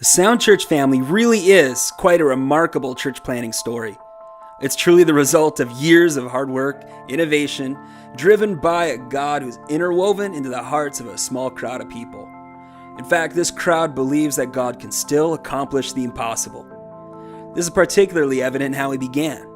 The Sound Church family really is quite a remarkable church planting story. It's truly the result of years of hard work, innovation, driven by a God who's interwoven into the hearts of a small crowd of people. In fact, this crowd believes that God can still accomplish the impossible. This is particularly evident in how he began.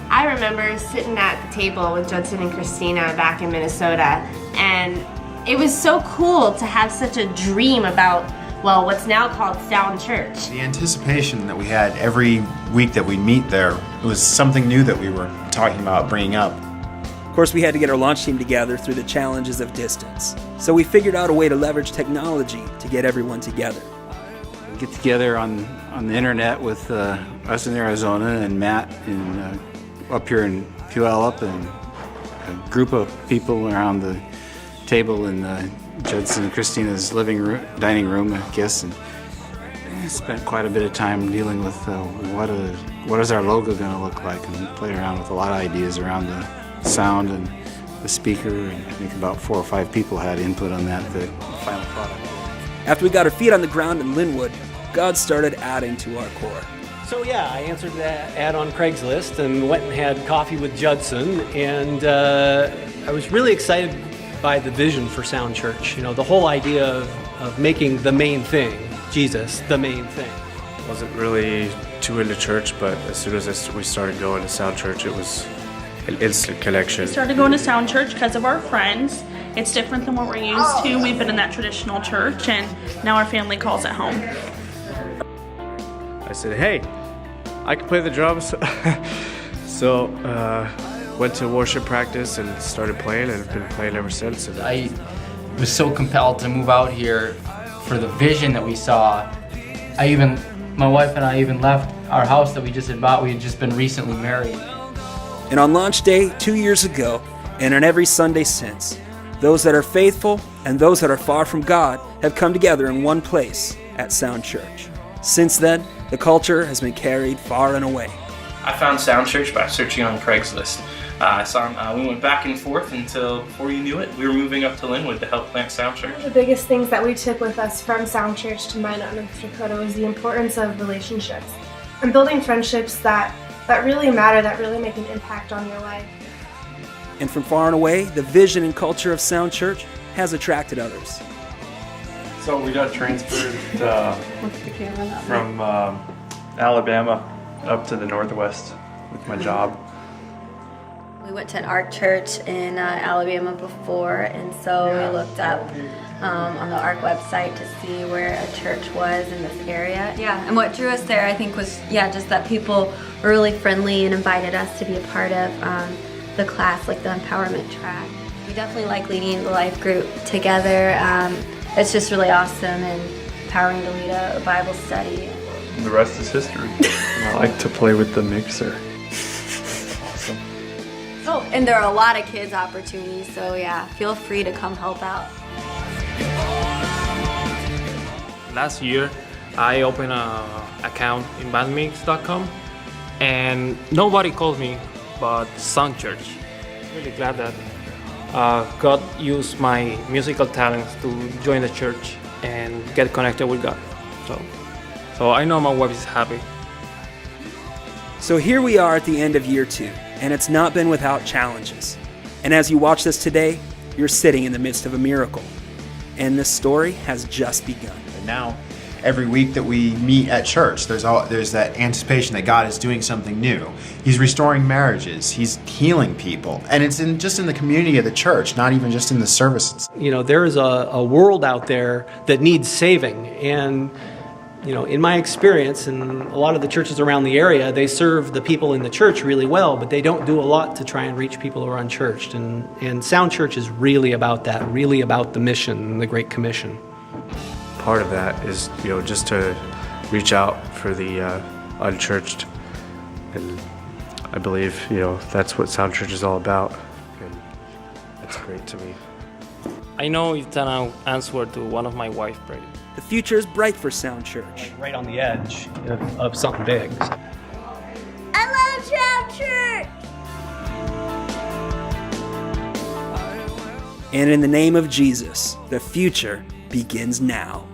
I remember sitting at the table with Judson and Christina back in Minnesota, and it was so cool to have such a dream about, well, what's now called Sound Church. The anticipation that we had every week that we'd meet there, it was something new that we were talking about bringing up. Of course, we had to get our launch team together through the challenges of distance. So we figured out a way to leverage technology to get everyone together. We get together on the internet with us in Arizona and Matt up here in Puyallup, and a group of people around the table in Judson and Christina's dining room, I guess, and spent quite a bit of time dealing with what is our logo going to look like, and played around with a lot of ideas around the sound and the speaker, and I think about 4 or 5 people had input on that, the final product. After we got our feet on the ground in Linwood, God started adding to our core. So yeah, I answered that ad on Craigslist and went and had coffee with Judson, and I was really excited by the vision for Sound Church. You know, the whole idea of making the main thing, Jesus, the main thing. Wasn't really too into church, but as soon as we started going to Sound Church, it was an instant connection. We started going to Sound Church because of our friends. It's different than what we're used to. We've been in that traditional church, and now our family calls it home. I said, hey, I can play the drums. So went to worship practice and started playing, and have been playing ever since. And I was so compelled to move out here for the vision that we saw. My wife and I even left our house that we just had bought. We had just been recently married. And on launch day 2 years ago, and on every Sunday since, those that are faithful and those that are far from God have come together in one place at Sound Church. Since then, the culture has been carried far and away. I found Sound Church by searching on Craigslist. We went back and forth until, before you knew it, we were moving up to Linwood to help plant Sound Church. One of the biggest things that we took with us from Sound Church to Minot, North Dakota was the importance of relationships and building friendships that really matter, that really make an impact on your life. And from far and away, the vision and culture of Sound Church has attracted others. So we got transferred from Alabama up to the Northwest with my job. We went to an ARC church in Alabama before, and so we looked up on the ARC website to see where a church was in this area. Yeah, and what drew us there, I think, was just that people were really friendly and invited us to be a part of the class, like the empowerment track. We definitely like leading the life group together. It's just really awesome and empowering to lead a Bible study. And the rest is history. I like to play with the mixer. Awesome. Oh, and there are a lot of kids opportunities, so feel free to come help out. Last year, I opened an account in bandmix.com, and nobody called me but Sound Church. Really glad that God used my musical talents to join the church and get connected with God. So I know my wife is happy. So here we are at the end of year 2, and it's not been without challenges. And as you watch this today, you're sitting in the midst of a miracle. And this story has just begun. And now, every week that we meet at church, there's that anticipation that God is doing something new. He's restoring marriages. He's healing people. And it's just in the community of the church, not even just in the services. You know, there is a world out there that needs saving, and you know, in my experience, and a lot of the churches around the area, they serve the people in the church really well, but they don't do a lot to try and reach people who are unchurched. And Sound Church is really about that, really about the mission and the Great Commission. Part of that is, just to reach out for the unchurched, and I believe, that's what Sound Church is all about, and that's great to me. I know it's an answer to one of my wife's prayers. The future is bright for Sound Church. Right on the edge of something big. I love Sound Church! And in the name of Jesus, the future begins now.